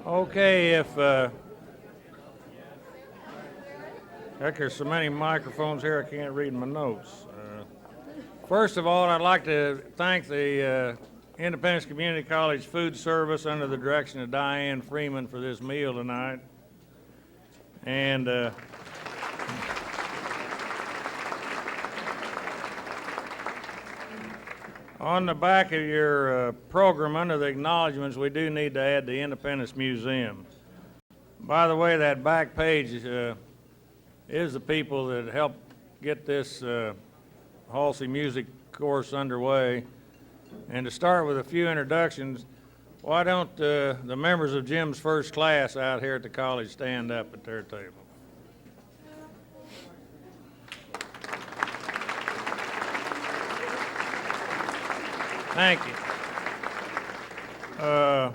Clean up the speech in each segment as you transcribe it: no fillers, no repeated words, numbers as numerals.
Okay, heck, there's so many microphones here I can't read my notes. First of all, I'd like to thank the Independence Community College Food Service under the direction of Diane Freeman for this meal tonight. And on the back of your program, under the acknowledgments, we do need to add the Independence Museum. By the way, that back page is the people that helped get this Halsey music course underway. And to start with a few introductions, why don't the members of Jim's first class out here at the college stand up at their table? Thank you. I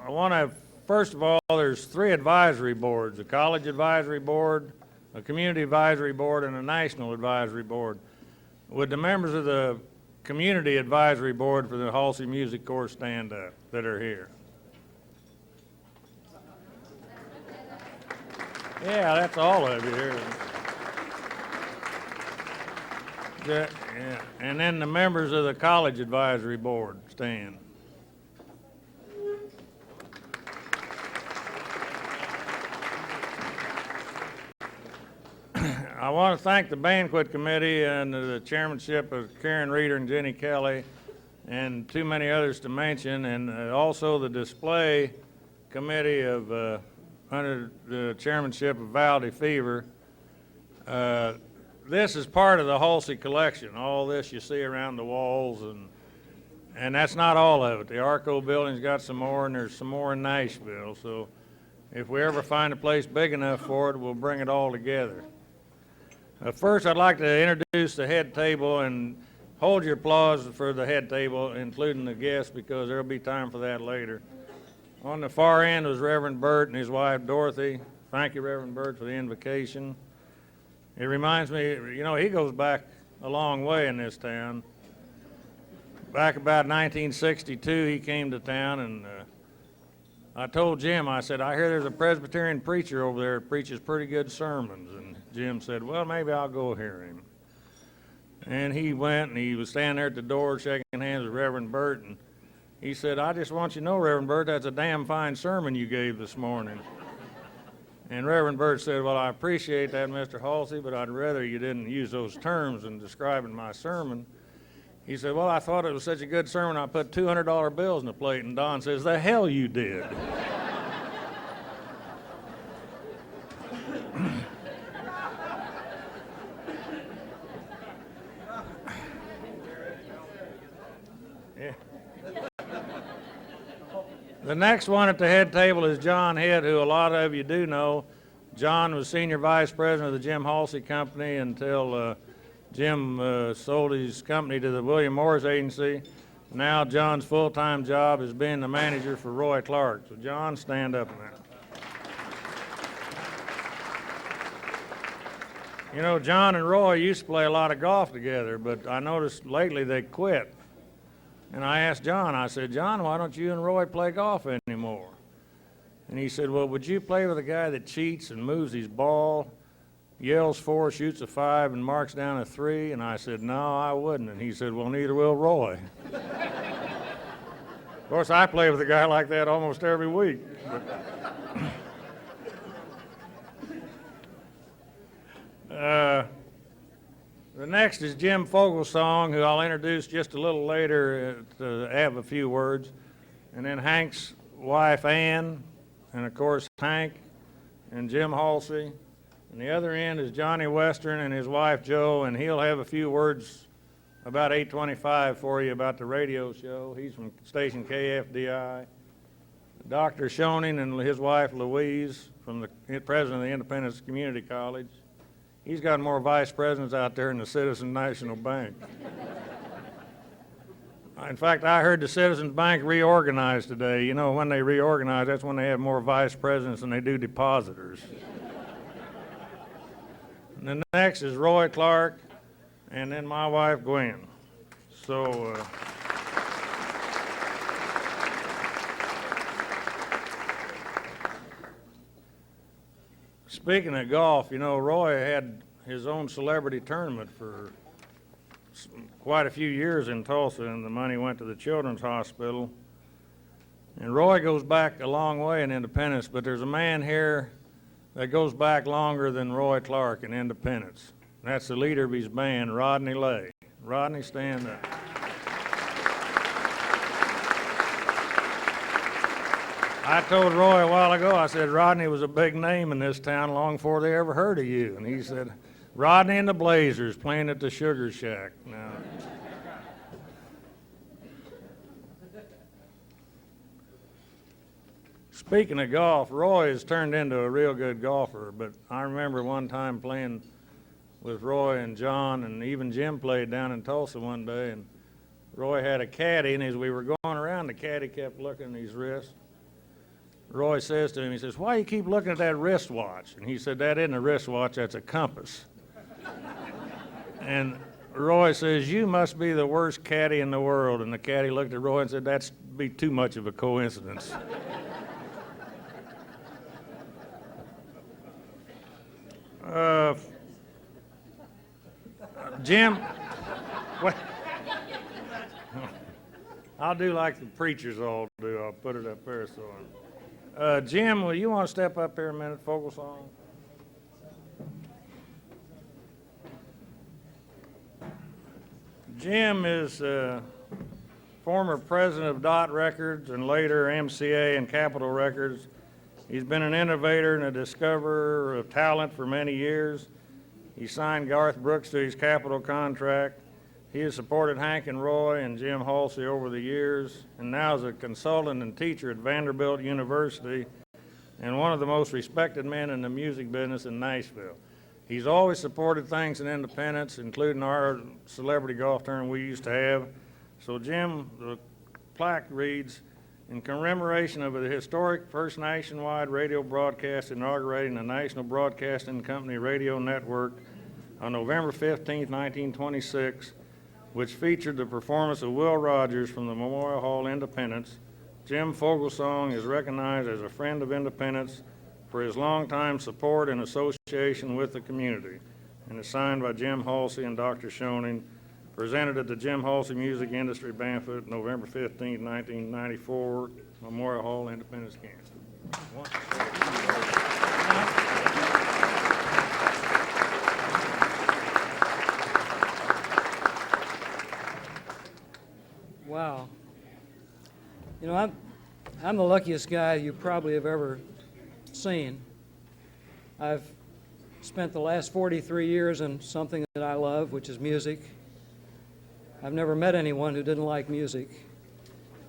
want to, first of all, there's 3 advisory boards: a college advisory board, a community advisory board, and a national advisory board. Would the members of the community advisory board for the Halsey Music Course stand up that are here? Yeah, that's all of you here. Yeah, and then the members of the college advisory board stand. I want to thank the banquet committee and the chairmanship of Karen Reeder and Jenny Kelly, and too many others to mention, and also the display committee of under the chairmanship of Val DeFever. This is part of the Halsey collection. All this you see around the walls, and that's not all of it. The Arco building's got some more, and there's some more in Nashville. So if we ever find a place big enough for it, we'll bring it all together. First, I'd like to introduce the head table, and hold your applause for the head table, including the guests, because there'll be time for that later. On the far end was Reverend Burt and his wife Dorothy. Thank you, Reverend Burt, for the invocation. It reminds me, you know, he goes back a long way in this town. Back about 1962, he came to town, and I told Jim, I said, I hear there's a Presbyterian preacher over there that preaches pretty good sermons. And Jim said, well, maybe I'll go hear him. And he went, and he was standing there at the door shaking hands with Reverend Burt, and he said, I just want you to know, Reverend Burt, that's a damn fine sermon you gave this morning. And Reverend Burt said, well, I appreciate that, Mr. Halsey, but I'd rather you didn't use those terms in describing my sermon. He said, well, I thought it was such a good sermon, I put $200 bills in the plate. And Don says, the hell you did. Yeah. The next one at the head table is John Hitt, who a lot of you do know. John was senior vice president of the Jim Halsey Company until Jim sold his company to the William Morris Agency. Now John's full-time job is being the manager for Roy Clark. So John, stand up now. You know, John and Roy used to play a lot of golf together, but I noticed lately they quit. And I asked John, I said, John, why don't you and Roy play golf anymore? And he said, well, would you play with a guy that cheats and moves his ball, yells 4, shoots a 5, and marks down a 3? And I said, no, I wouldn't. And he said, well, neither will Roy. Of course, I play with a guy like that almost every week. The next is Jim Fogelsong, who I'll introduce just a little later to have a few words. And then Hank's wife, Ann, and of course, Hank and Jim Halsey. And the other end is Johnny Western and his wife, Jo, and he'll have a few words about 8:25 for you about the radio show. He's from station KFDI. Dr. Schoening and his wife, Louise, from the president of the Independence Community College. He's got more vice presidents out there than the Citizens National Bank. In fact, I heard the Citizens Bank reorganized today. You know, when they reorganize, that's when they have more vice presidents than they do depositors. And the next is Roy Clark, and then my wife, Gwen. So, Speaking of golf, you know, Roy had his own celebrity tournament for quite a few years in Tulsa, and the money went to the Children's Hospital. And Roy goes back a long way in Independence, but there's a man here that goes back longer than Roy Clark in Independence. That's the leader of his band, Rodney Lay. Rodney, stand up. I told Roy a while ago, I said, Rodney was a big name in this town long before they ever heard of you. And he said, Rodney and the Blazers playing at the Sugar Shack. Now, speaking of golf, Roy has turned into a real good golfer, but I remember one time playing with Roy and John, and even Jim played down in Tulsa one day, and Roy had a caddy, and as we were going around, the caddy kept looking at his wrist. Roy says to him, he says, why do you keep looking at that wristwatch? And he said, that isn't a wristwatch, that's a compass. And Roy says, you must be the worst caddy in the world. And the caddy looked at Roy and said, that'd be too much of a coincidence. Jim, what? I'll do like the preachers all do. I'll put it up there. So, Jim, will you want to step up here a minute, focus on? Jim is former president of Dot Records and later MCA and Capitol Records. He's been an innovator and a discoverer of talent for many years. He signed Garth Brooks to his Capitol contract. He has supported Hank and Roy and Jim Halsey over the years, and now is a consultant and teacher at Vanderbilt University and one of the most respected men in the music business in Nashville. He's always supported things in Independence, including our celebrity golf tournament we used to have. So Jim, the plaque reads, in commemoration of the historic first nationwide radio broadcast inaugurating the National Broadcasting Company radio network on November 15, 1926, which featured the performance of Will Rogers from the Memorial Hall Independence, Jim Fogelsong is recognized as a friend of Independence for his longtime support and association with the community, and is signed by Jim Halsey and Dr. Schoening, presented at the Jim Halsey Music Industry Banquet, November 15, 1994, Memorial Hall, Independence, Kansas. Wow. You know, I'm the luckiest guy you probably have ever seen. I've spent the last 43 years in something that I love, which is music. I've never met anyone who didn't like music,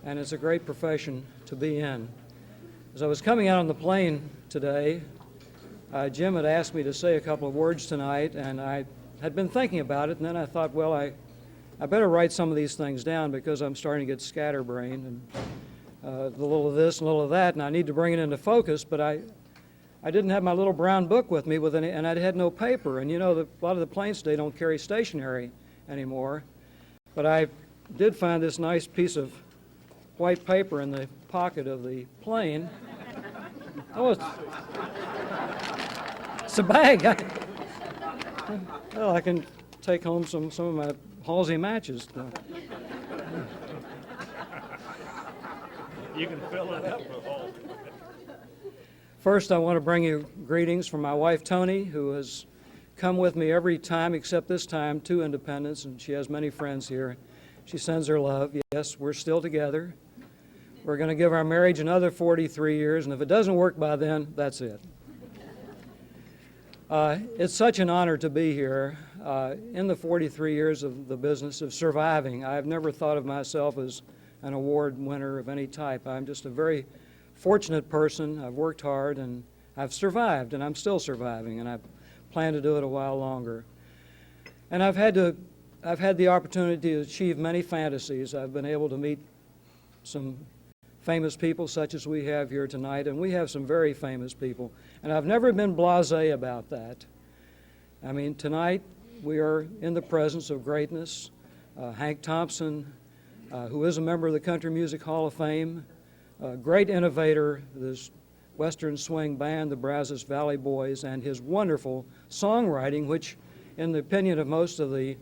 and it's a great profession to be in. As I was coming out on the plane today, Jim had asked me to say a couple of words tonight, and I had been thinking about it, and then I thought, well, I better write some of these things down because I'm starting to get scatterbrained, and a little of this and a little of that, and I need to bring it into focus, but I didn't have my little brown book with me, and I had no paper, and you know, a lot of the planes today don't carry stationery anymore. But I did find this nice piece of white paper in the pocket of the plane. Oh, it's a bag. Well, I can take home some of my Halsey matches. You can fill it up with Halsey. First, I want to bring you greetings from my wife, Tony, who has come with me every time except this time to Independence, and she has many friends here. She sends her love. Yes, we're still together. We're going to give our marriage another 43 years, and if it doesn't work by then, that's it. It's such an honor to be here. In the 43 years of the business of surviving, I've never thought of myself as an award winner of any type. I'm just a very fortunate person. I've worked hard, and I've survived, and I'm still surviving, and I've plan to do it a while longer. And I've had the opportunity to achieve many fantasies. I've been able to meet some famous people such as we have here tonight, and we have some very famous people. And I've never been blasé about that. I mean, tonight we are in the presence of greatness. Hank Thompson, who is a member of the Country Music Hall of Fame, a great innovator, this Western Swing Band, the Brazos Valley Boys, and his wonderful songwriting, which, in the opinion of most of the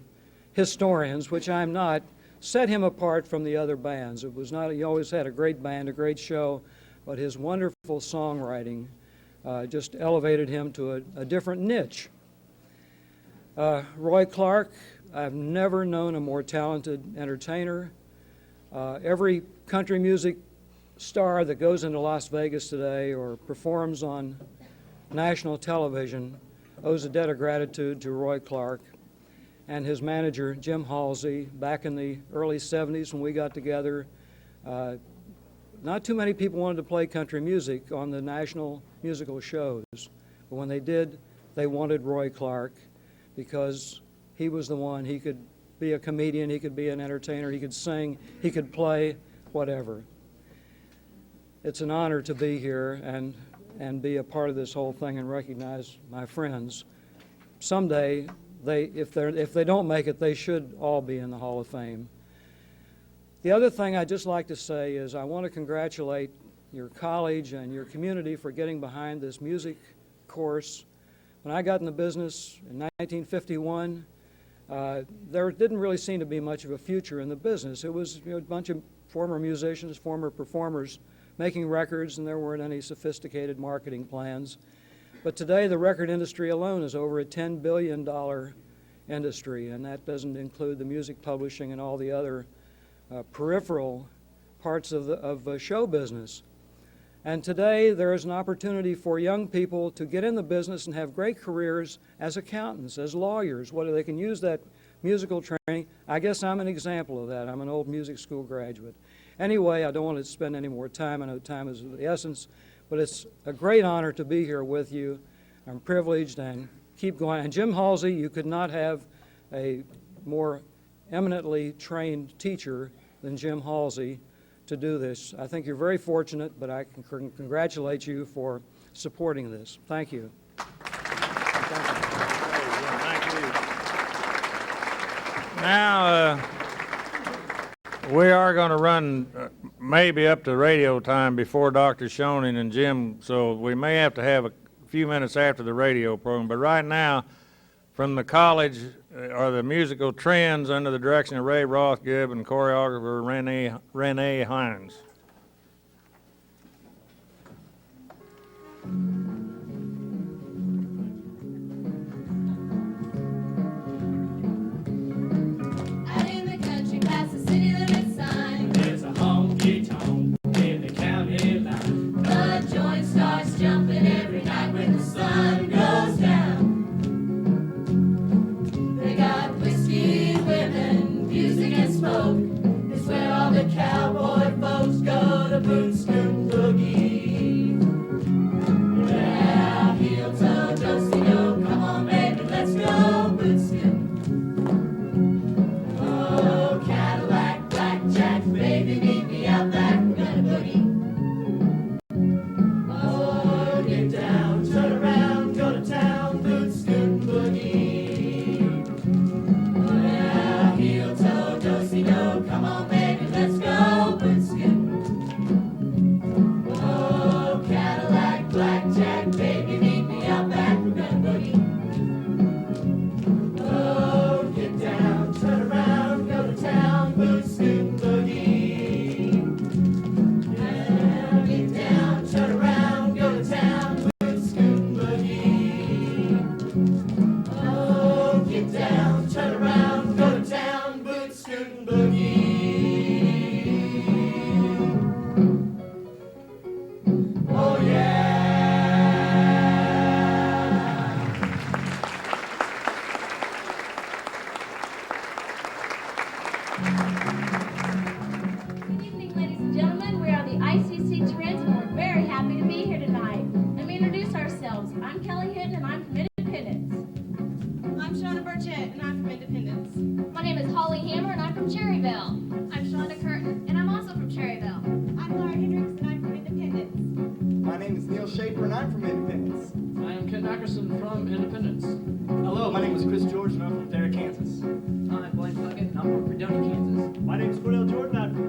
historians, which I'm not, set him apart from the other bands. It was not, he always had a great band, a great show, but his wonderful songwriting just elevated him to a different niche. Roy Clark, I've never known a more talented entertainer. Every country music star that goes into Las Vegas today or performs on national television owes a debt of gratitude to Roy Clark and his manager, Jim Halsey. Back in the early 70s when we got together, not too many people wanted to play country music on the national musical shows. But when they did, they wanted Roy Clark because he was the one. He could be a comedian, he could be an entertainer, he could sing, he could play, whatever. It's an honor to be here and be a part of this whole thing and recognize my friends. Someday, if they don't make it, they should all be in the Hall of Fame. The other thing I'd just like to say is I want to congratulate your college and your community for getting behind this music course. When I got in the business in 1951, there didn't really seem to be much of a future in the business. It was a bunch of former musicians, former performers making records, and there weren't any sophisticated marketing plans. But today the record industry alone is over a $10 billion industry, and that doesn't include the music publishing and all the other peripheral parts of show business. And today there is an opportunity for young people to get in the business and have great careers as accountants, as lawyers, whether they can use that musical training. I guess I'm an example of that. I'm an old music school graduate. Anyway, I don't want to spend any more time. I know time is of the essence, but it's a great honor to be here with you. I'm privileged and keep going. And Jim Halsey, you could not have a more eminently trained teacher than Jim Halsey to do this. I think you're very fortunate, but I can congratulate you for supporting this. Thank you. Thank you. Now, we are going to run maybe up to radio time before Dr. Schoening and Jim, so we may have to have a few minutes after the radio program. But right now, from the college are the musical trends under the direction of Ray Rothgibb and choreographer Renee Hines.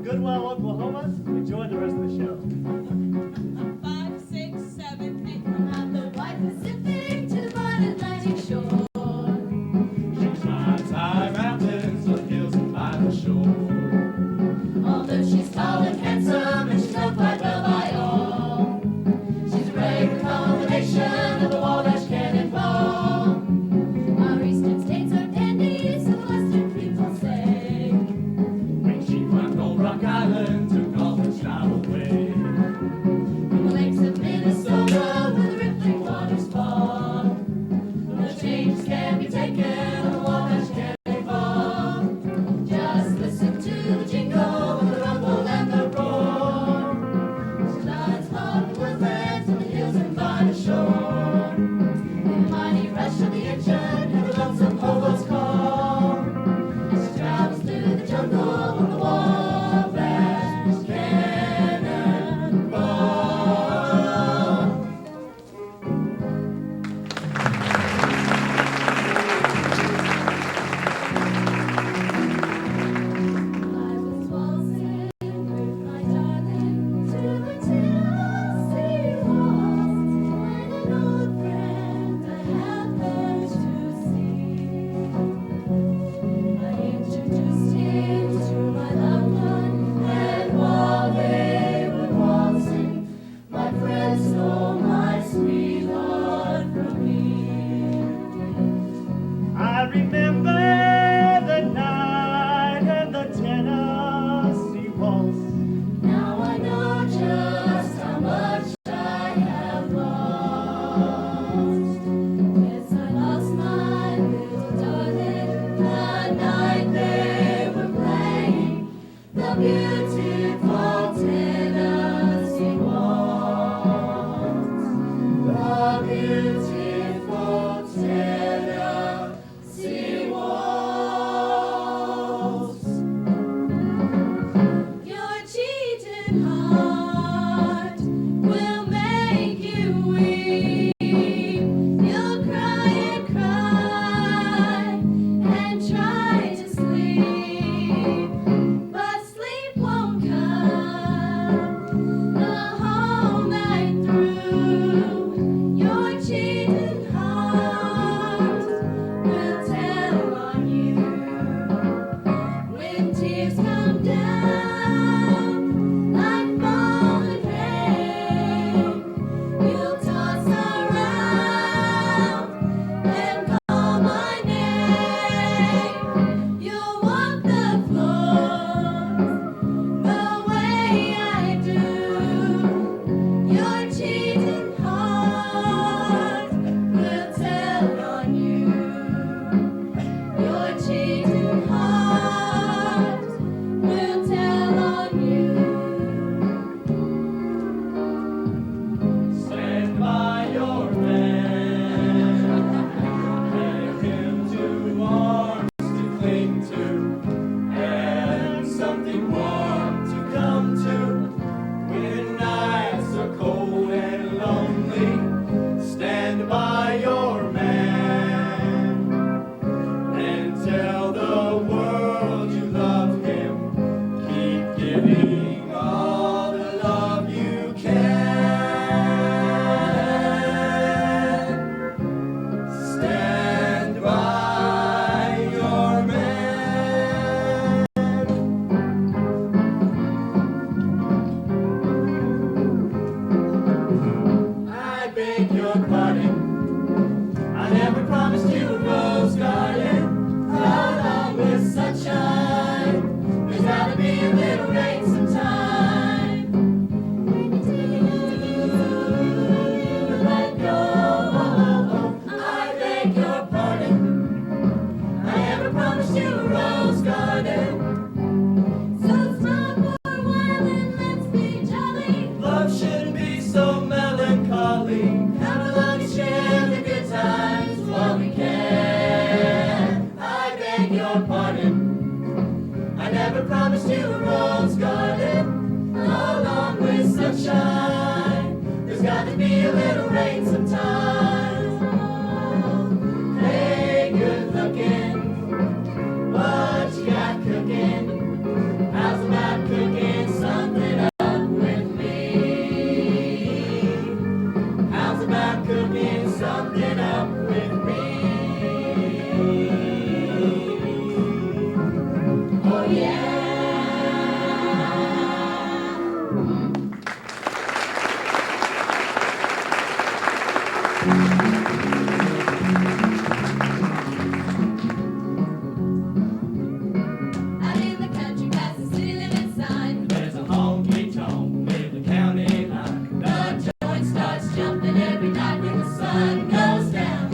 Goodwell, Oklahoma. Enjoy the rest of the show. 5, 6, 7. never promised you a rose garden along with sunshine. There's got to be a little rain sometime. Hey, good looking, what you got cooking? How's about cooking something up with me? How's about cooking something up with me? Oh yeah. Out in the country past the city limit sign, there's a honky tonk with the county line. The joint starts jumping every night when the sun goes down.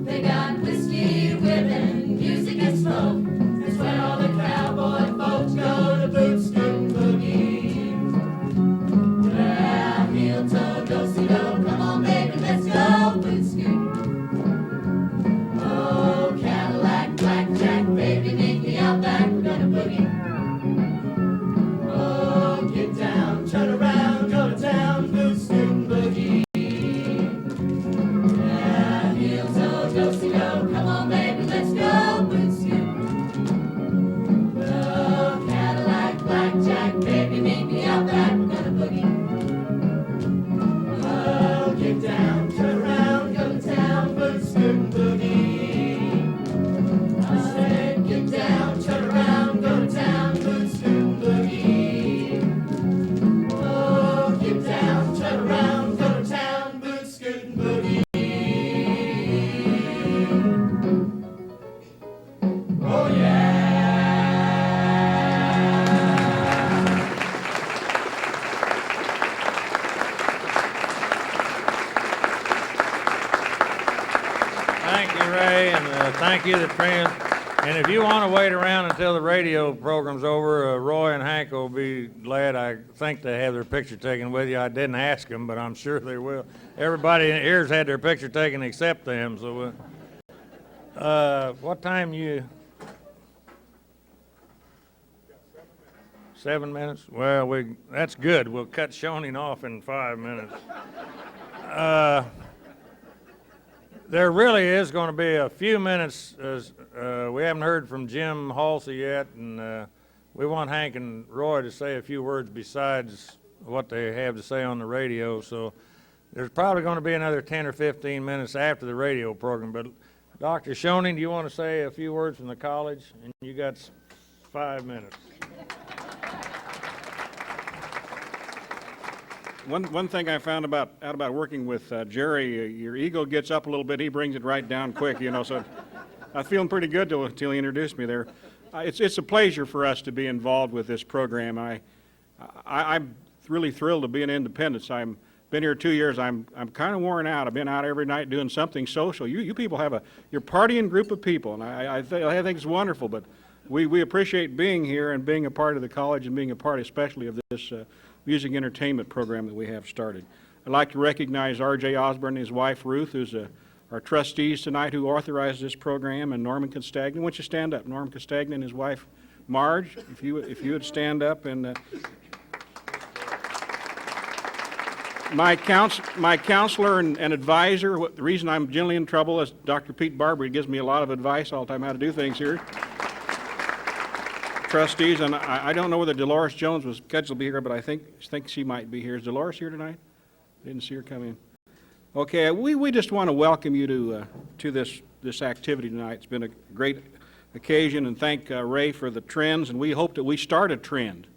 They got whiskey, whipping, music and smoke. It's where all the cowboy folks go to boot scoot boogie. Yeah, heel toe, do-si-do, come on baby, let's go boot scoot. Oh, Cadillac, blackjack, baby, meet me out back, we're gonna boogie. Oh, get down, turn around, go to town, boot scoot boogie. Yeah, heel toe, do-si-do, come on baby, let's go boot scoot. Oh, Cadillac, blackjack, baby, meet me out back, we're gonna boogie. Oh, get down, turn around, go to town, boot scoot boogie. I said, get down, turn around, go to town, boot scoot boogie. Oh, get down, turn around, go to town, boot scoot boogie. Oh yeah. Thank you, Ray, and thank you to Trent. And if you want to wait around until the radio program's over, Roy and Hank will be glad, I think, to have their picture taken with you. I didn't ask them, but I'm sure they will. Everybody in here's had their picture taken except them, so what time you? 7 minutes? Well, that's good. We'll cut Shonin off in 5 minutes. There really is going to be a few minutes. We haven't heard from Jim Halsey yet, and we want Hank and Roy to say a few words besides what they have to say on the radio. So there's probably going to be another 10 or 15 minutes after the radio program. But Dr. Shonin, do you want to say a few words from the college? And you got 5 minutes. One thing I found out about working with Jerry, your ego gets up a little bit, he brings it right down quick, you know, so I'm feeling pretty good till he introduced me there. It's a pleasure for us to be involved with this program. I'm really thrilled to be in Independence. I've been here 2 years. I'm kind of worn out. I've been out every night doing something social. You people have you're partying group of people, and I think it's wonderful, but we appreciate being here and being a part of the college and being a part especially of this music entertainment program that we have started. I'd like to recognize R.J. Osborne and his wife Ruth, who's our trustees tonight, who authorized this program, and Norman Castagnan. Why don't you stand up? Norman Castagnan and his wife Marge, if you would stand up. And my counselor and advisor, the reason I'm generally in trouble is Dr. Pete Barber. He gives me a lot of advice all the time how to do things here. Trustees, and I don't know whether Dolores Jones was scheduled to be here, but I think she might be here. Is Dolores here tonight? Didn't see her come in. Okay, we just want to welcome you to this activity tonight. It's been a great occasion, and thank Ray for the trends, and we hope that we start a trend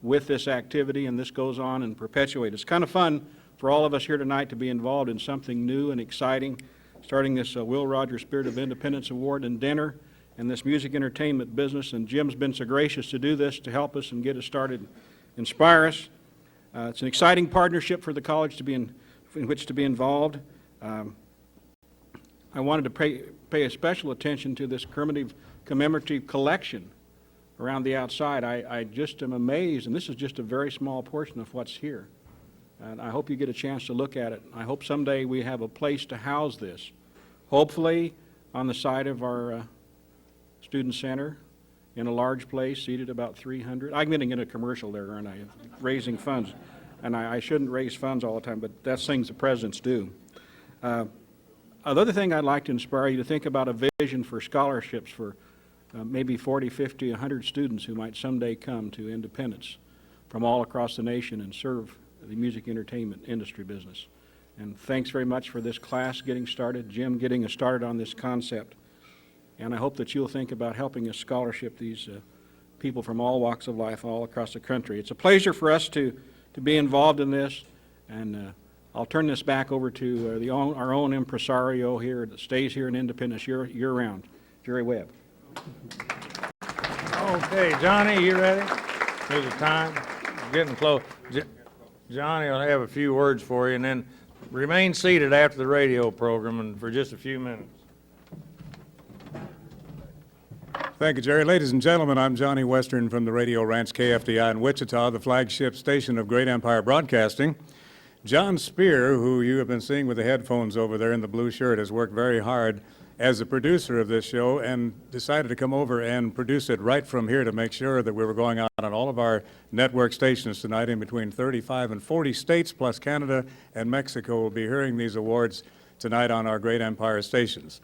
with this activity, and this goes on and perpetuate. It's kind of fun for all of us here tonight to be involved in something new and exciting, starting this Will Rogers Spirit of Independence Award and dinner, and this music entertainment business, and Jim's been so gracious to do this to help us and get us started, inspire us. It's an exciting partnership for the college to be in which to be involved. I wanted to pay a special attention to this commemorative collection around the outside. I just am amazed, and this is just a very small portion of what's here. And I hope you get a chance to look at it. I hope someday we have a place to house this, hopefully on the side of our student center, in a large place, seated about 300. I'm getting into commercial there, aren't I? Raising funds. And I shouldn't raise funds all the time, but that's things the presidents do. Another thing I'd like to inspire you to think about a vision for scholarships for maybe 40, 50, 100 students who might someday come to Independence from all across the nation and serve the music entertainment industry business. And thanks very much for this class getting started, Jim getting us started on this concept. And I hope that you'll think about helping us scholarship these people from all walks of life all across the country. It's a pleasure for us to be involved in this, and I'll turn this back over to our own impresario here that stays here in Independence year-round, Jerry Webb. Okay, Johnny, you ready? Here's the time. Getting close. Johnny will have a few words for you, and then remain seated after the radio program and for just a few minutes. Thank you, Jerry. Ladies and gentlemen, I'm Johnny Western from the Radio Ranch KFDI in Wichita, the flagship station of Great Empire Broadcasting. John Spear, who you have been seeing with the headphones over there in the blue shirt, has worked very hard as a producer of this show and decided to come over and produce it right from here to make sure that we were going out on all of our network stations tonight. In between 35 and 40 states, plus Canada and Mexico, will be hearing these awards tonight on our Great Empire stations.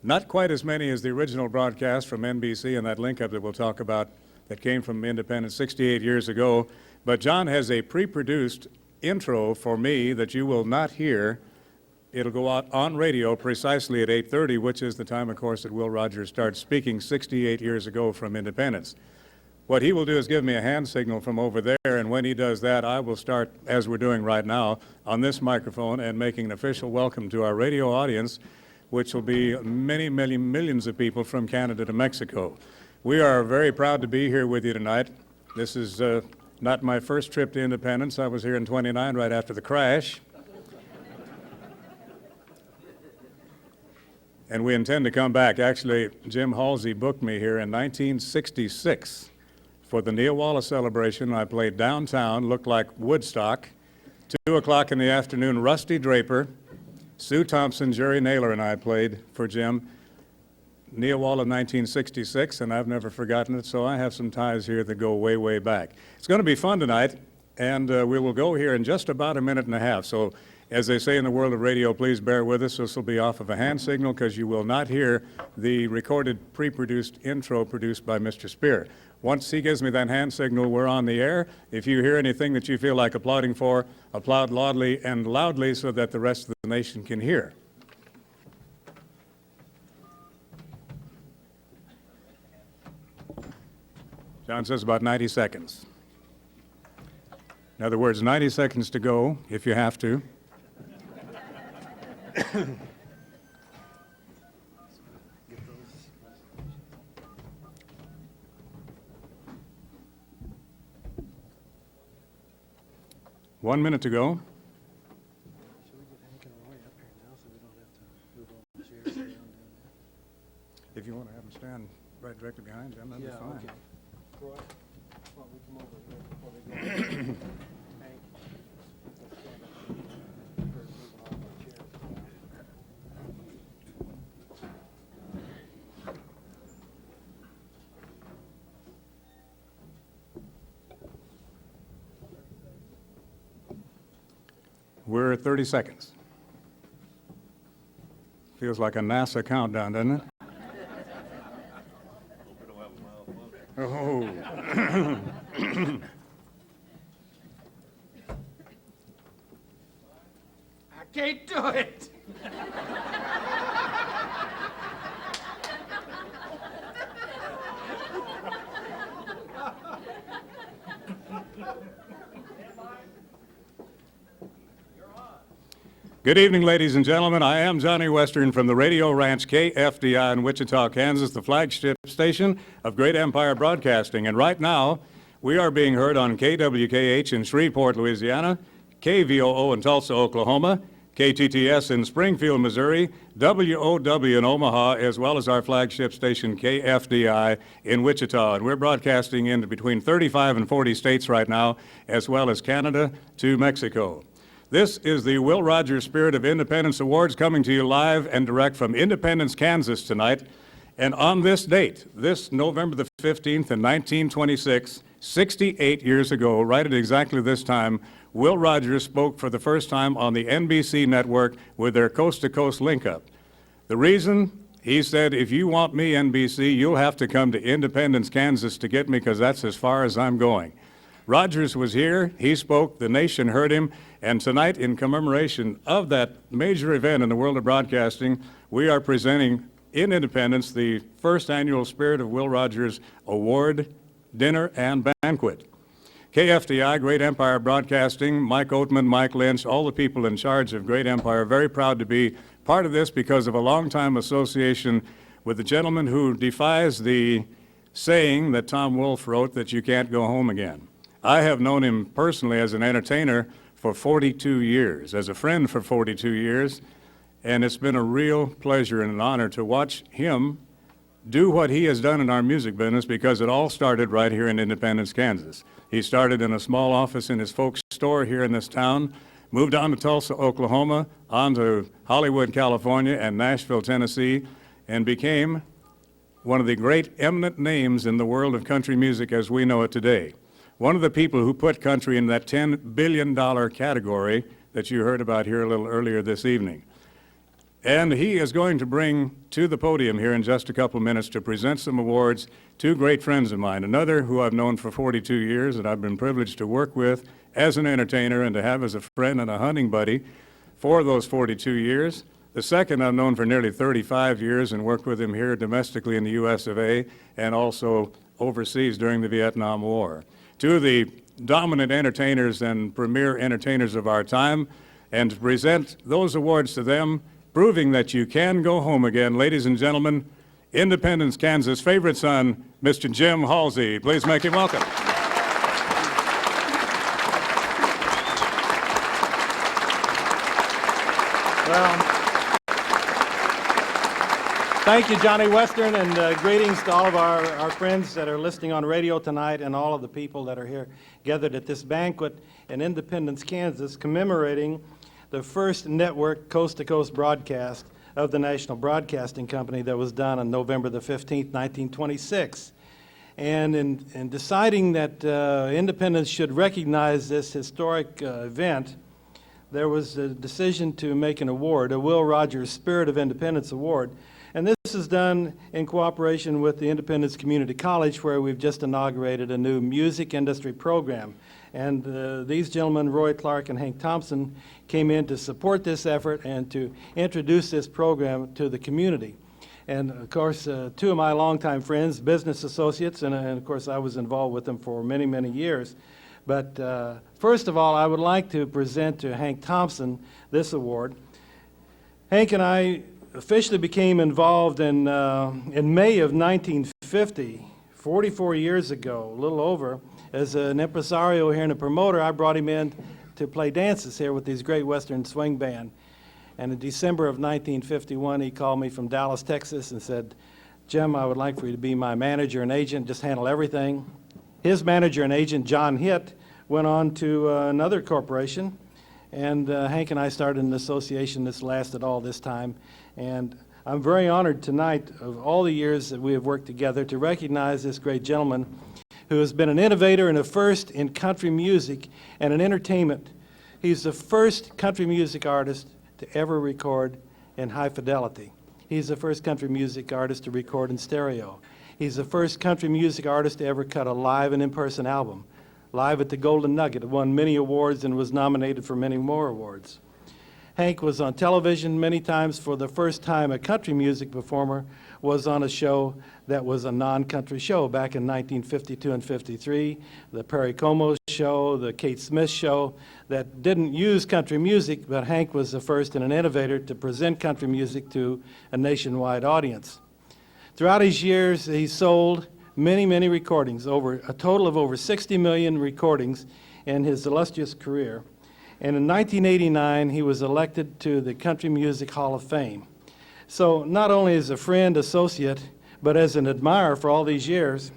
Not quite as many as the original broadcast from NBC and that link-up that we'll talk about that came from Independence 68 years ago, but John has a pre-produced intro for me that you will not hear. It'll go out on radio precisely at 8:30, which is the time, of course, that Will Rogers started speaking 68 years ago from Independence. What he will do is give me a hand signal from over there, and when he does that, I will start, as we're doing right now, on this microphone and making an official welcome to our radio audience, which will be millions of people from Canada to Mexico. We are very proud to be here with you tonight. This is not my first trip to Independence. I was here in '29 right after the crash. And we intend to come back. Actually, Jim Halsey booked me here in 1966 for the Neowalla celebration. I played downtown, looked like Woodstock. 2 o'clock in the afternoon, Rusty Draper, Sue Thompson, Jerry Naylor, and I played for Jim. Neowalla 1966, and I've never forgotten it, so I have some ties here that go way, way back. It's going to be fun tonight, and we will go here in just about a minute and a half. So, as they say in the world of radio, please bear with us. This will be off of a hand signal because you will not hear the recorded, pre-produced intro produced by Mr. Spear. Once he gives me that hand signal, we're on the air. If you hear anything that you feel like applauding for, applaud loudly and loudly so that the rest of the nation can hear. John says about 90 seconds. In other words, 90 seconds to go if you have to. One minute to go. If you want to have them stand right directly behind them, that'd be fine. Okay. Troy, why don't we come over here before they go? Hank, let's stand up. We're moving all our chairs around. We're at 30 seconds. Feels like a NASA countdown, doesn't it? Oh. I can't do it. Good evening, ladies and gentlemen. I am Johnny Western from the Radio Ranch KFDI in Wichita, Kansas, the flagship station of Great Empire Broadcasting. And right now, we are being heard on KWKH in Shreveport, Louisiana, KVOO in Tulsa, Oklahoma, KTTS in Springfield, Missouri, WOW in Omaha, as well as our flagship station KFDI in Wichita. And we're broadcasting into between 35 and 40 states right now, as well as Canada to Mexico. This is the Will Rogers Spirit of Independence Awards coming to you live and direct from Independence, Kansas tonight. And on this date, this November the 15th in 1926, 68 years ago, right at exactly this time, Will Rogers spoke for the first time on the NBC network with their coast-to-coast link-up. The reason? He said, if you want me, NBC, you'll have to come to Independence, Kansas to get me, because that's as far as I'm going. Rogers was here, he spoke, the nation heard him, and tonight, in commemoration of that major event in the world of broadcasting, we are presenting in Independence the first annual Spirit of Will Rogers Award, Dinner, and Banquet. KFDI, Great Empire Broadcasting, Mike Oatman, Mike Lynch, all the people in charge of Great Empire, very proud to be part of this because of a long-time association with the gentleman who defies the saying that Tom Wolfe wrote that you can't go home again. I have known him personally as an entertainer for 42 years, as a friend for 42 years, and it's been a real pleasure and an honor to watch him do what he has done in our music business, because it all started right here in Independence, Kansas. He started in a small office in his folks' store here in this town, moved on to Tulsa, Oklahoma, on to Hollywood, California, and Nashville, Tennessee, and became one of the great eminent names in the world of country music as we know it today. One of the people who put country in that $10 billion category that you heard about here a little earlier this evening. And he is going to bring to the podium here in just a couple minutes to present some awards two great friends of mine. Another who I've known for 42 years that I've been privileged to work with as an entertainer and to have as a friend and a hunting buddy for those 42 years. The second I've known for nearly 35 years and worked with him here domestically in the US of A and also overseas during the Vietnam War. Two of the dominant entertainers and premier entertainers of our time, and to present those awards to them, proving that you can go home again. Ladies and gentlemen, Independence, Kansas' favorite son, Mr. Jim Halsey. Please make him welcome. Well, thank you, Johnny Western, and greetings to all of our friends that are listening on radio tonight and all of the people that are here gathered at this banquet in Independence, Kansas, commemorating the first network coast-to-coast broadcast of the National Broadcasting Company that was done on November the 15th, 1926. And in deciding that Independence should recognize this historic event, there was a decision to make an award, a Will Rogers Spirit of Independence Award. And this is done in cooperation with the Independence Community College, where we've just inaugurated a new music industry program. And these gentlemen, Roy Clark and Hank Thompson, came in to support this effort and to introduce this program to the community. And of course, two of my longtime friends, business associates, and of course I was involved with them for many, many years. But first of all, I would like to present to Hank Thompson this award. Hank and I officially became involved in May of 1950, 44 years ago, a little over. As an impresario here and a promoter, I brought him in to play dances here with these great Western swing band. And in December of 1951, he called me from Dallas, Texas, and said, Jim, I would like for you to be my manager and agent, just handle everything. His manager and agent, John Hitt, went on to another corporation, and Hank and I started an association that's lasted all this time. And I'm very honored tonight, of all the years that we have worked together, to recognize this great gentleman who has been an innovator and a first in country music and in entertainment. He's the first country music artist to ever record in high fidelity. He's the first country music artist to record in stereo. He's the first country music artist to ever cut a live and in-person album. Live at the Golden Nugget. It won many awards and was nominated for many more awards. Hank was on television many times. For the first time, a country music performer was on a show that was a non-country show back in 1952 and 53, the Perry Como show, the Kate Smith show, that didn't use country music, but Hank was the first and an innovator to present country music to a nationwide audience. Throughout his years, he sold many, many recordings, over a total of over 60 million recordings in his illustrious career. And in 1989, he was elected to the Country Music Hall of Fame. So not only as a friend, associate, but as an admirer for all these years,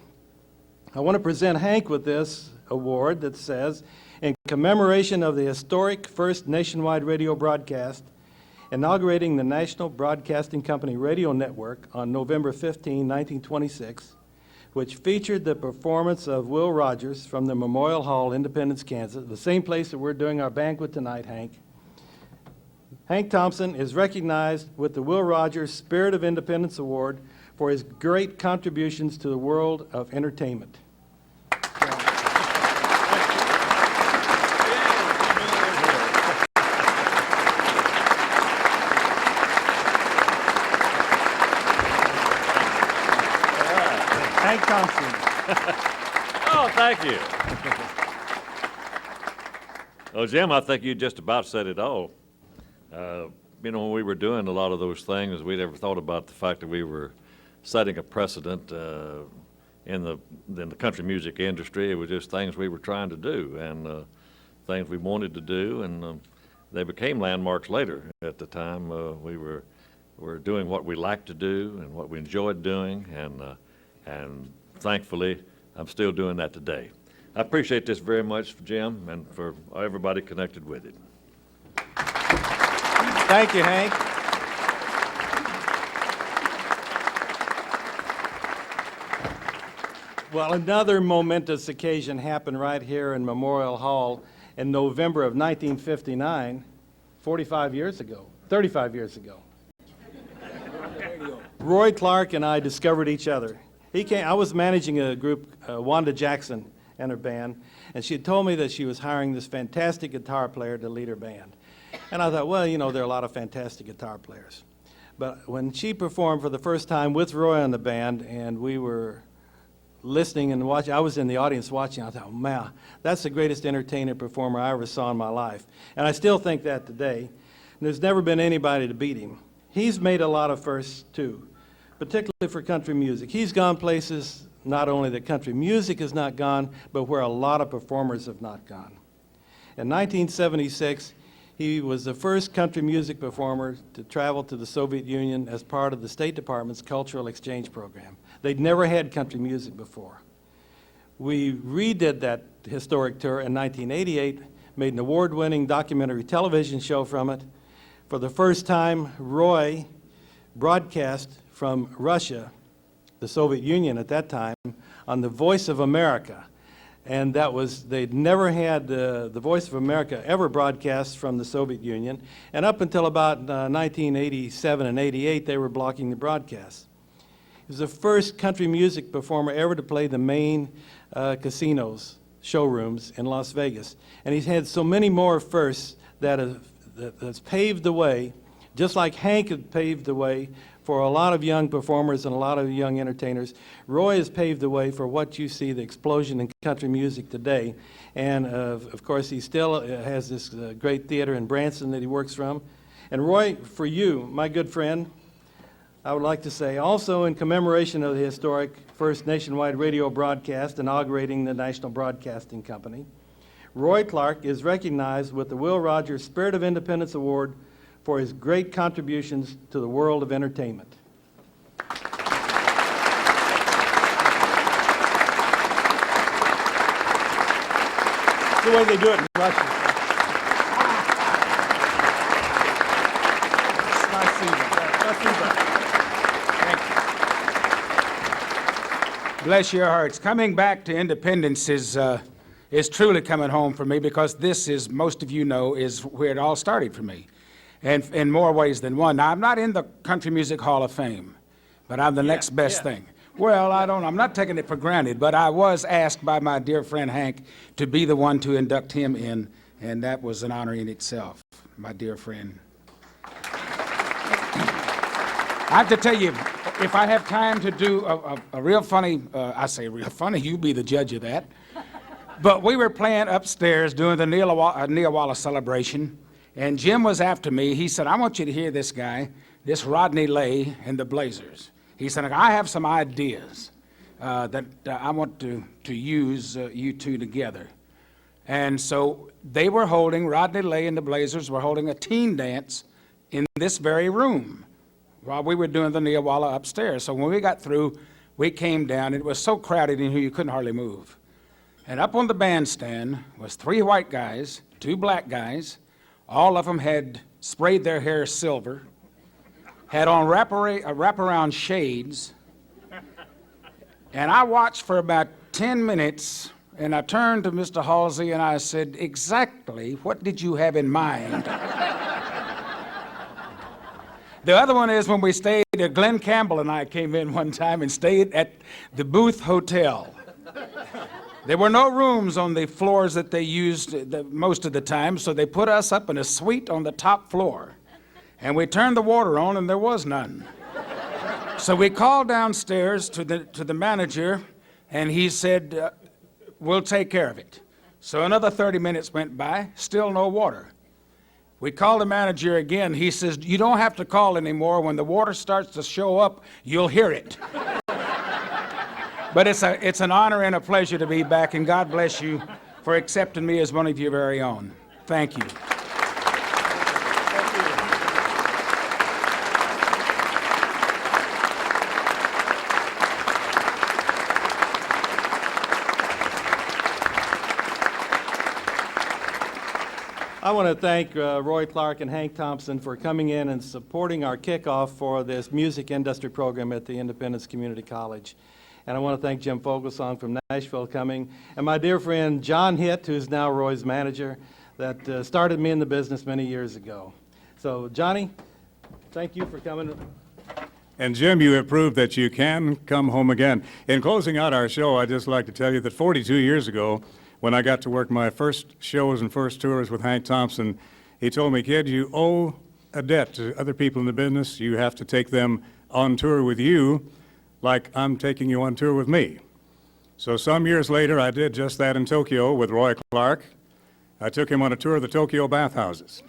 I want to present Hank with this award that says, in commemoration of the historic first nationwide radio broadcast inaugurating the National Broadcasting Company radio network on November 15, 1926, which featured the performance of Will Rogers from the Memorial Hall, Independence, Kansas, the same place that we're doing our banquet tonight, Hank. Hank Thompson is recognized with the Will Rogers Spirit of Independence Award for his great contributions to the world of entertainment. Hank Thompson. Oh, thank you. Well, Jim, I think you just about said it all. When we were doing a lot of those things, we never thought about the fact that we were setting a precedent in the country music industry. It was just things we were trying to do and things we wanted to do, and they became landmarks later. At the time, we were doing what we liked to do and what we enjoyed doing, and thankfully, I'm still doing that today. I appreciate this very much, Jim, and for everybody connected with it. Thank you, Hank. Well, another momentous occasion happened right here in Memorial Hall in November of 1959, 35 years ago. Roy Clark and I discovered each other. I was managing a group, Wanda Jackson and her band, and she had told me that she was hiring this fantastic guitar player to lead her band. And I thought, well, there are a lot of fantastic guitar players. But when she performed for the first time with Roy on the band, and we were listening and watching, I was in the audience watching, I thought, man, that's the greatest entertainer performer I ever saw in my life. And I still think that today. And there's never been anybody to beat him. He's made a lot of firsts, too, particularly for country music. He's gone places not only that country music has not gone, but where a lot of performers have not gone. In 1976, he was the first country music performer to travel to the Soviet Union as part of the State Department's Cultural Exchange Program. They'd never had country music before. We redid that historic tour in 1988, made an award-winning documentary television show from it. For the first time, Roy broadcast from Russia, the Soviet Union at that time, on the Voice of America. And they'd never had the Voice of America ever broadcast from the Soviet Union. And up until about 1987 and 88, they were blocking the broadcasts. He was the first country music performer ever to play the main casinos, showrooms in Las Vegas. And he's had so many more firsts that's paved the way, just like Hank had paved the way for a lot of young performers and a lot of young entertainers. Roy has paved the way for what you see, the explosion in country music today. And of course, he still has this great theater in Branson that he works from. And Roy, for you, my good friend, I would like to say, also in commemoration of the historic first nationwide radio broadcast inaugurating the National Broadcasting Company, Roy Clark is recognized with the Will Rogers Spirit of Independence Award for his great contributions to the world of entertainment. It's the way they do it in Russia. Bless your hearts. Coming back to independence is truly coming home for me, because this is, most of you know, is where it all started for me. And in more ways than one. Now, I'm not in the Country Music Hall of Fame, but I'm the next best thing. Well, I'm not taking it for granted, but I was asked by my dear friend Hank to be the one to induct him in, and that was an honor in itself, my dear friend. I have to tell you, if I have time to do a real funny, I say real funny, you be the judge of that, but we were playing upstairs doing the Neil Wallace celebration, and Jim was after me. He said, I want you to hear this guy, this Rodney Lay and the Blazers. He said, I have some ideas that I want to use you two together. And so they were Rodney Lay and the Blazers were holding a teen dance in this very room while we were doing the Neil Wallace upstairs. So when we got through, we came down. It was so crowded in here you couldn't hardly move. And up on the bandstand was 3 white guys, 2 black guys. All of them had sprayed their hair silver, had on wraparound shades, and I watched for about 10 minutes, and I turned to Mr. Halsey and I said, exactly what did you have in mind? The other one is when we stayed, Glenn Campbell and I came in one time and stayed at the Booth Hotel. There were no rooms on the floors that they used most of the time, so they put us up in a suite on the top floor. And we turned the water on and there was none. So we called downstairs to the manager and he said, we'll take care of it. So another 30 minutes went by, still no water. We called the manager again. He says, you don't have to call anymore. When the water starts to show up, you'll hear it. But it's an honor and a pleasure to be back, and God bless you for accepting me as one of your very own. Thank you. I want to thank Roy Clark and Hank Thompson for coming in and supporting our kickoff for this music industry program at the Independence Community College. And I want to thank Jim Fogelsong from Nashville coming, and my dear friend John Hitt, who's now Roy's manager, that started me in the business many years ago. So, Johnny, thank you for coming. And Jim, you have proved that you can come home again. In closing out our show, I'd just like to tell you that 42 years ago, when I got to work my first shows and first tours with Hank Thompson, he told me, kid, you owe a debt to other people in the business. You have to take them on tour with you like I'm taking you on tour with me. So some years later, I did just that in Tokyo with Roy Clark. I took him on a tour of the Tokyo bathhouses.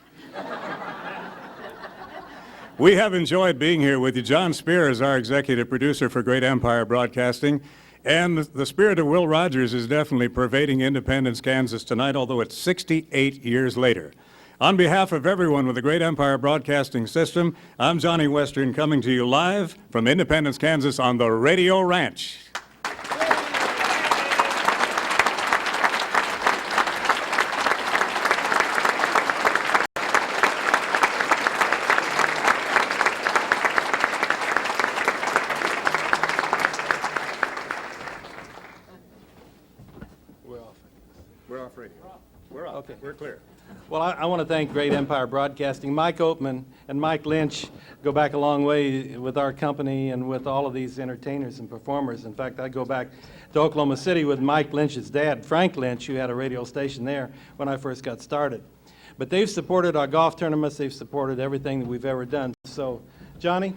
We have enjoyed being here with you. John Spear is our executive producer for Great Empire Broadcasting. And the spirit of Will Rogers is definitely pervading Independence, Kansas tonight, although it's 68 years later. On behalf of everyone with the Great Empire Broadcasting System, I'm Johnny Western coming to you live from Independence, Kansas on the Radio Ranch. We're clear. Well, I want to thank Great Empire Broadcasting. Mike Oatman and Mike Lynch go back a long way with our company and with all of these entertainers and performers. In fact, I go back to Oklahoma City with Mike Lynch's dad, Frank Lynch, who had a radio station there when I first got started. But they've supported our golf tournaments. They've supported everything that we've ever done. So, Johnny,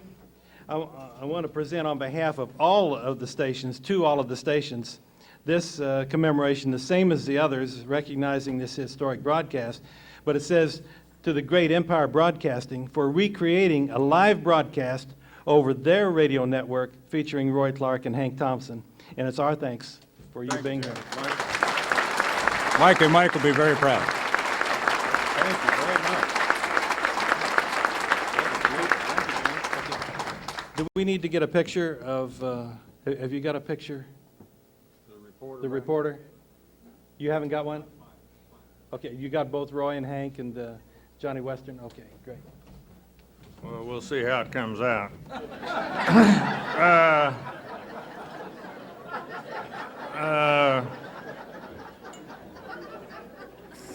I want to present on behalf of all of the stations, to all of the stations, this commemoration, the same as the others, recognizing this historic broadcast, but it says, to the Great Empire Broadcasting for recreating a live broadcast over their radio network featuring Roy Clark and Hank Thompson. And it's our thanks for you being here. Mike and Mike will be very proud. Thank you very much. Do we need to get a picture of, have you got a picture? The reporter? You haven't got one? Okay, you got both Roy and Hank and Johnny Western? Okay, great. Well, we'll see how it comes out.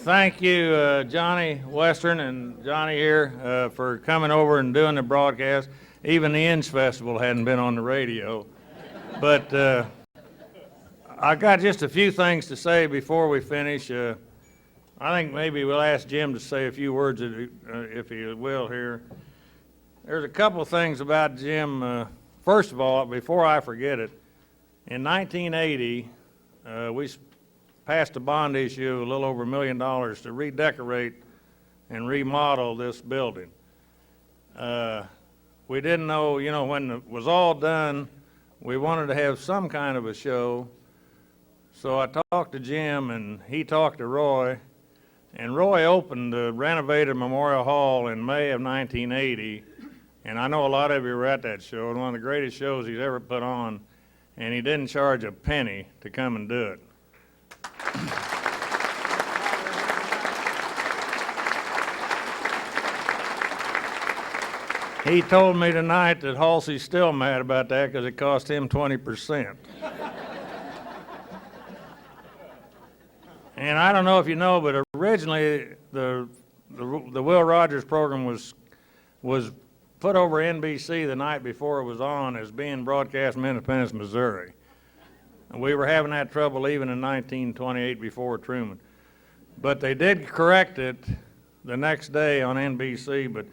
Thank you, Johnny Western and Johnny here for coming over and doing the broadcast. Even the Inch Festival hadn't been on the radio. But I got just a few things to say before we finish. I think maybe we'll ask Jim to say a few words if he will here. There's a couple of things about Jim. First of all, before I forget it, in 1980, we passed a bond issue of a little over $1 million to redecorate and remodel this building. We didn't know, when it was all done, we wanted to have some kind of a show. So I talked to Jim, and he talked to Roy, and Roy opened the renovated Memorial Hall in May of 1980, and I know a lot of you were at that show, and one of the greatest shows he's ever put on, and he didn't charge a penny to come and do it. He told me tonight that Halsey's still mad about that because it cost him 20%. And I don't know if you know, but originally the Will Rogers program was put over NBC the night before it was on as being broadcast from Independence, Missouri. And we were having that trouble even in 1928 before Truman. But they did correct it the next day on NBC, but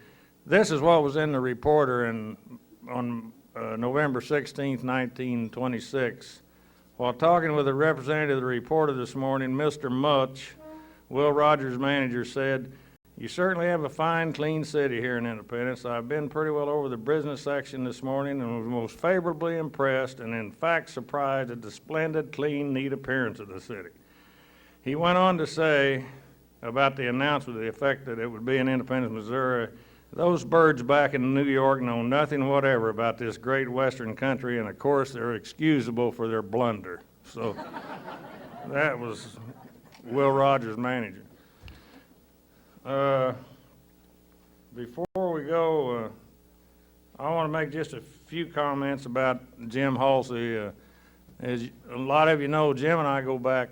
this is what was in the reporter on November 16th, 1926. While talking with a representative of the reporter this morning, Mr. Much, Will Rogers' manager, said, "You certainly have a fine, clean city here in Independence. I've been pretty well over the business section this morning and was most favorably impressed and in fact surprised at the splendid, clean, neat appearance of the city." He went on to say about the announcement of the effect that it would be in Independence, Missouri, "Those birds back in New York know nothing whatever about this great western country, and of course they're excusable for their blunder." So that was Will Rogers' manager. Before we go, I want to make just a few comments about Jim Halsey. As a lot of you know, Jim and I go back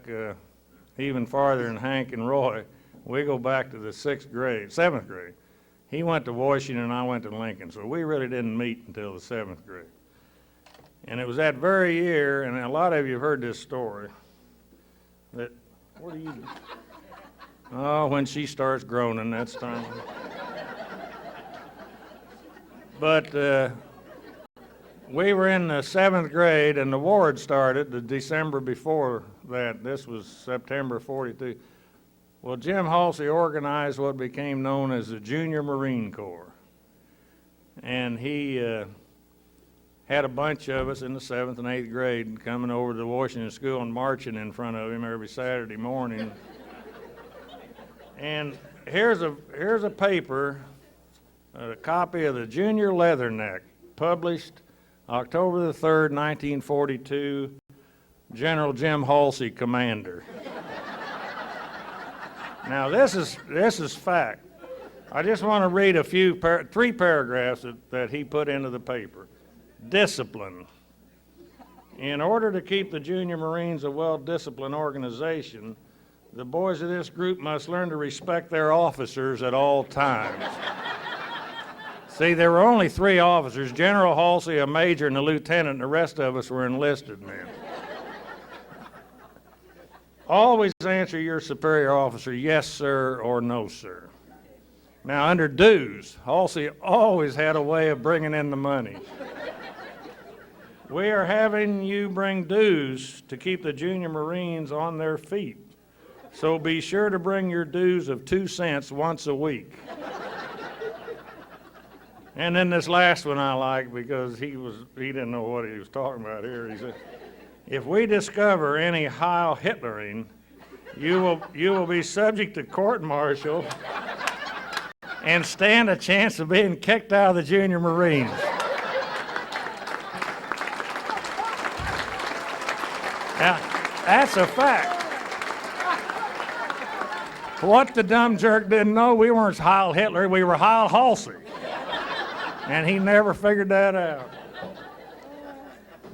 even farther than Hank and Roy. We go back to the 7th grade. He went to Washington and I went to Lincoln, so we really didn't meet until the 7th grade. And it was that very year, and a lot of you have heard this story, that, what are you doing? Oh, when she starts groaning, that's time. But we were in the 7th grade, and the war had started the December before that. This was September '42. Well, Jim Halsey organized what became known as the Junior Marine Corps. And he had a bunch of us in the 7th and 8th grade coming over to the Washington School and marching in front of him every Saturday morning. And here's a paper, a copy of the Junior Leatherneck, published October the 3rd, 1942, General Jim Halsey, Commander. Now this is fact. I just want to read a few, 3 paragraphs that he put into the paper. Discipline. In order to keep the Junior Marines a well-disciplined organization, the boys of this group must learn to respect their officers at all times. See, there were only 3 officers, General Halsey, a major, and a lieutenant, and the rest of us were enlisted men. Always answer your superior officer, "Yes, sir," or "No, sir." Now, under dues, Halsey always had a way of bringing in the money. "We are having you bring dues to keep the Junior Marines on their feet. So be sure to bring your dues of 2 cents once a week." And then this last one I like because he didn't know what he was talking about here. He said, "If we discover any Heil Hitlering, you will be subject to court-martial and stand a chance of being kicked out of the Junior Marines." Now, that's a fact. What the dumb jerk didn't know, we weren't Heil Hitler, we were Heil Halsey. And he never figured that out.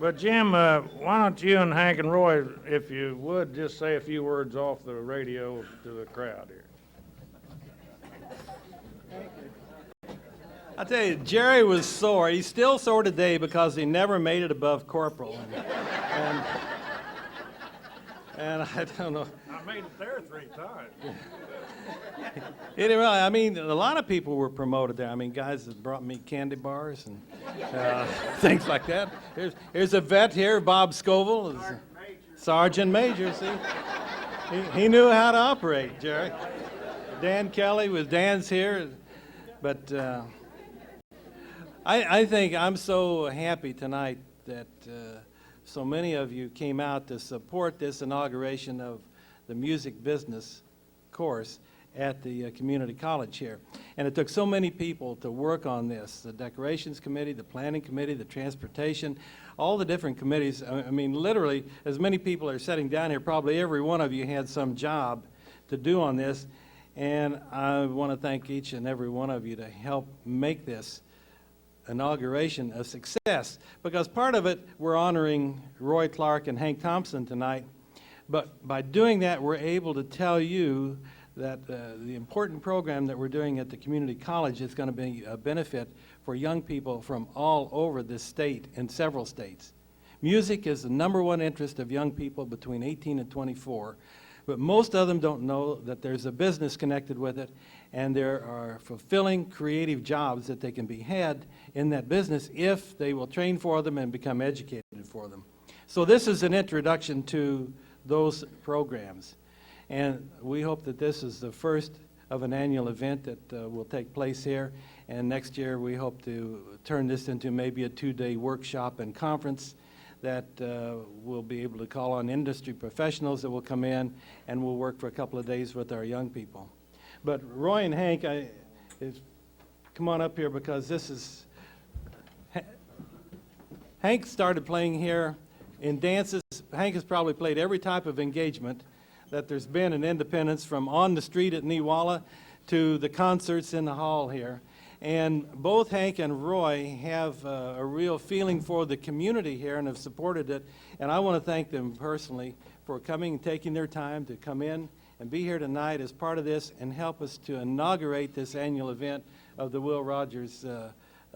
But Jim, why don't you and Hank and Roy, if you would, just say a few words off the radio to the crowd here. I tell you, Jerry was sore. He's still sore today because he never made it above corporal. And I don't know. I made it there 3 times. Anyway, I mean, a lot of people were promoted there. I mean, guys that brought me candy bars and things like that. Here's a vet here, Bob Scoville. Sergeant Major, see? He knew how to operate, Jerry. Dan Kelly was Dan's here. But I think I'm so happy tonight that so many of you came out to support this inauguration of the music business course at the community college here. And it took so many people to work on this, the decorations committee, the planning committee, the transportation, all the different committees. I mean, literally, as many people are sitting down here, probably every one of you had some job to do on this. And I want to thank each and every one of you to help make this inauguration a success, because part of it, we're honoring Roy Clark and Hank Thompson tonight, but by doing that, we're able to tell you that the important program that we're doing at the community college is going to be a benefit for young people from all over this state and several states. Music is the #1 interest of young people between 18 and 24, but most of them don't know that there's a business connected with it, and there are fulfilling creative jobs that they can be had in that business if they will train for them and become educated for them. So this is an introduction to those programs. And we hope that this is the first of an annual event that will take place here. And next year, we hope to turn this into maybe a 2-day workshop and conference that we'll be able to call on industry professionals that will come in, and we'll work for a couple of days with our young people. But Roy and Hank, come on up here, because this is... Hank started playing here in dances. Hank has probably played every type of engagement that there's been in Independence, from on the street at Newalla to the concerts in the hall here. And both Hank and Roy have a real feeling for the community here and have supported it. And I want to thank them personally for coming and taking their time to come in and be here tonight as part of this and help us to inaugurate this annual event of the Will Rogers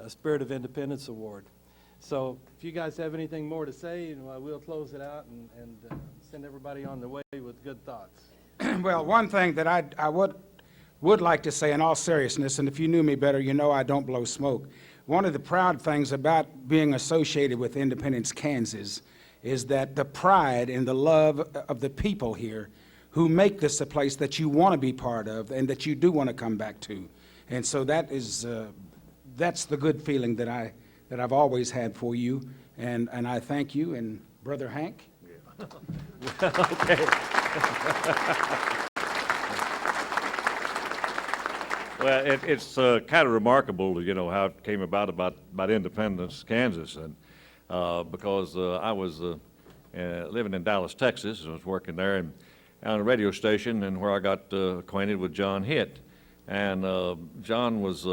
Spirit of Independence Award. So if you guys have anything more to say, we'll close it out and send everybody on the way with good thoughts. Well, one thing that I would like to say in all seriousness, and if you knew me better, you know I don't blow smoke. One of the proud things about being associated with Independence, Kansas, is that the pride and the love of the people here who make this a place that you want to be part of and that you do want to come back to. And so that is, that's the good feeling that I've always had for you, and I thank you. And Brother Hank? Okay. Well, it's kind of remarkable, you know, how it came about Independence, Kansas, and because I was living in Dallas, Texas, and I was working there and on a radio station, and where I got acquainted with John Hitt, and John was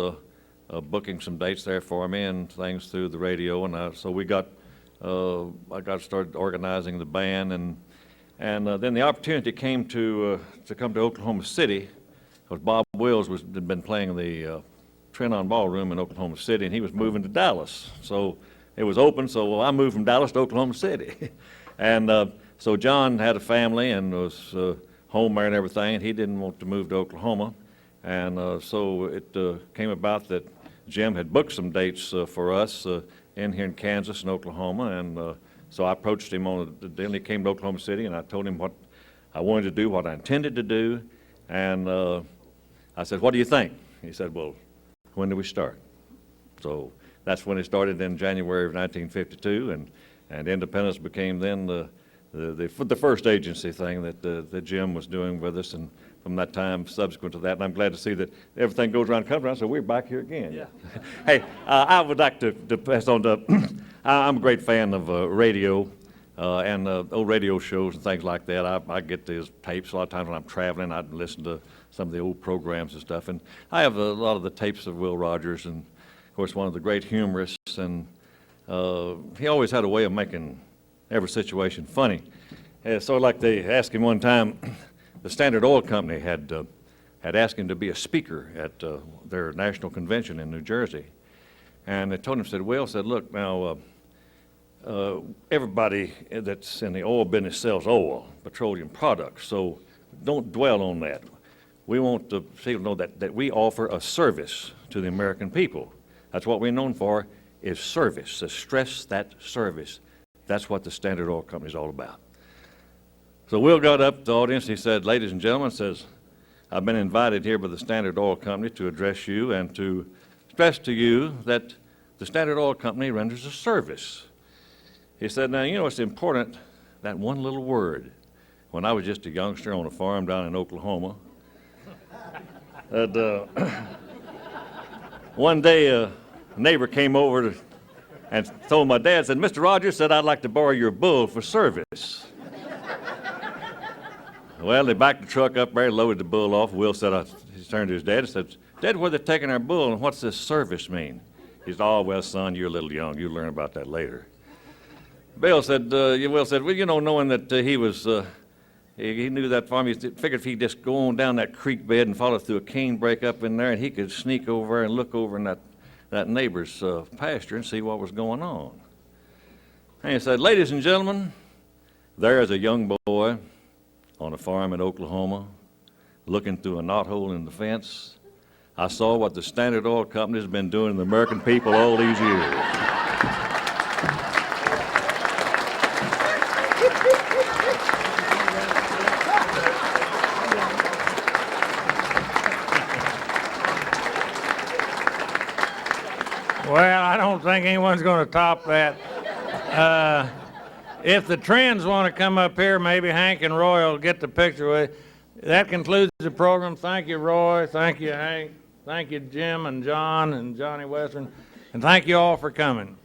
booking some dates there for me and things through the radio, and so we got I got started organizing the band, and then the opportunity came to come to Oklahoma City, because Bob Wills had been playing the Trinon Ballroom in Oklahoma City, and he was moving to Dallas. So it was open, so I moved from Dallas to Oklahoma City. And so John had a family and was home there and everything, and he didn't want to move to Oklahoma. And so it came about that Jim had booked some dates for us in here in Kansas and Oklahoma, and so I approached him on the deal. He came to Oklahoma City, and I told him what I wanted to do, what I intended to do, and I said, "What do you think?" He said, "Well, when do we start?" So that's when it started in January of 1952, and Independence became then the first agency thing that Jim was doing with us, and from that time subsequent to that, and I'm glad to see that everything goes around, comes around, so we're back here again. Yeah. Hey, I would like to pass on to, I'm a great fan of radio and old radio shows and things like that. I get these tapes a lot of times when I'm traveling. I listen to some of the old programs and stuff, and I have a lot of the tapes of Will Rogers, and of course one of the great humorists, and he always had a way of making every situation funny. So like they asked him one time, the Standard Oil Company had asked him to be a speaker at their national convention in New Jersey. And they told him, said, Will, said, look, now, everybody that's in the oil business sells oil, petroleum products, so don't dwell on that. We want to people to know that we offer a service to the American people. That's what we're known for, is service, to stress that service. That's what the Standard Oil Company is all about. So Will got up to the audience, he said, ladies and gentlemen, says, I've been invited here by the Standard Oil Company to address you and to stress to you that the Standard Oil Company renders a service. He said, now, you know, it's important, that one little word. When I was just a youngster on a farm down in Oklahoma, that one day a neighbor came over and told my dad, said, Mr. Rogers, said, I'd like to borrow your bull for service. Well, they backed the truck up there, loaded the bull off. Will said, he turned to his dad and said, Dad, where they taking our bull, and what's this service mean? He said, "Oh, well, son, you're a little young. You'll learn about that later." Will said, well, you know, knowing that he knew that farm, he figured if he just go on down that creek bed and follow through a cane break up in there, and he could sneak over and look over in that neighbor's pasture and see what was going on. And he said, "Ladies and gentlemen, there is a young boy on a farm in Oklahoma looking through a knothole in the fence. I saw what the Standard Oil Company has been doing to the American people all these years." Well, I don't think anyone's going to top that. If the Trends want to come up here, maybe Hank and Roy will get the picture with you. That concludes the program. Thank you, Roy. Thank you, Hank. Thank you, Jim and John and Johnny Western. And thank you all for coming.